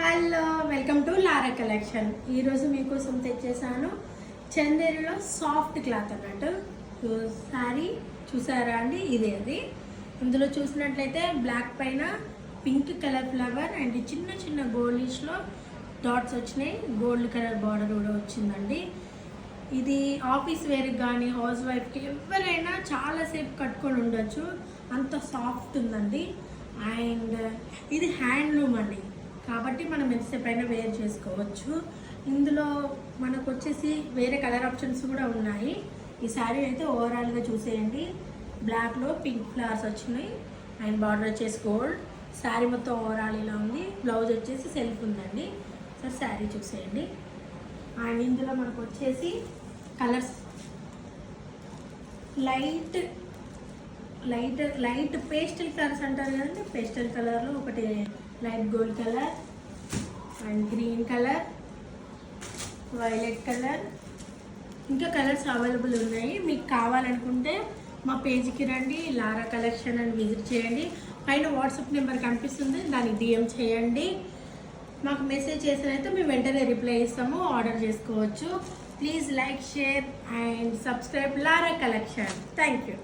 Hello, welcome to Lara collection. ఈరోజు మీకోసం తెచ్చేసాను చందేరిలో soft cloth అన్నట్టు శారీ. చూసారా అండి? ఇదే అది. ఇందులో చూసినట్లయితే బ్లాక్ పైన పింక్ కలర్ ఫ్లవర్ అండ్ చిన్న చిన్న గోల్డిష్లో డాట్స్ వచ్చినాయి. గోల్డ్ కలర్ బార్డర్ కూడా వచ్చిందండి. ఇది ఆఫీస్ వేర్కి కానీ హౌస్ వైఫ్కి ఎవరైనా చాలాసేపు కట్టుకొని ఉండొచ్చు, అంత సాఫ్ట్ ఉందండి. అండ్ ఇది హ్యాండ్లూమ్ అండి, కాబట్టి మనం ఎంతసేపు అయినా వేర్ చేసుకోవచ్చు. ఇందులో మనకు వచ్చేసి వేరే కలర్ ఆప్షన్స్ కూడా ఉన్నాయి. ఈ శారీ అయితే ఓవరాల్గా చూసేయండి. బ్లాక్లో పింక్ ఫ్లవర్స్ వచ్చినాయి అండ్ బార్డర్ వచ్చేసి గోల్డ్. శారీ మొత్తం ఓవరాల్ ఇలా ఉంది. బ్లౌజ్ వచ్చేసి సెల్ఫ్ ఉందండి. సార్ శారీ చూసేయండి. అండ్ ఇందులో మనకు వచ్చేసి colours light light light pastel colours అంటారు కదండి. పేస్టల్ కలర్లో ఒకటి light gold colour and green colour, violet colour, ఇంకా కలర్స్ అవైలబుల్ ఉన్నాయి. మీకు కావాలనుకుంటే మా పేజ్కి రండి, లారా కలెక్షన్ అని విజిట్ చేయండి. పైన వాట్సాప్ నెంబర్ కనిపిస్తుంది, దానికి డిఎం చేయండి. మాకు మెసేజ్ చేసినైతే మేము వెంటనే రిప్లై ఇస్తాము, ఆర్డర్ చేసుకోవచ్చు. Please like, share and subscribe Lara collection. Thank you.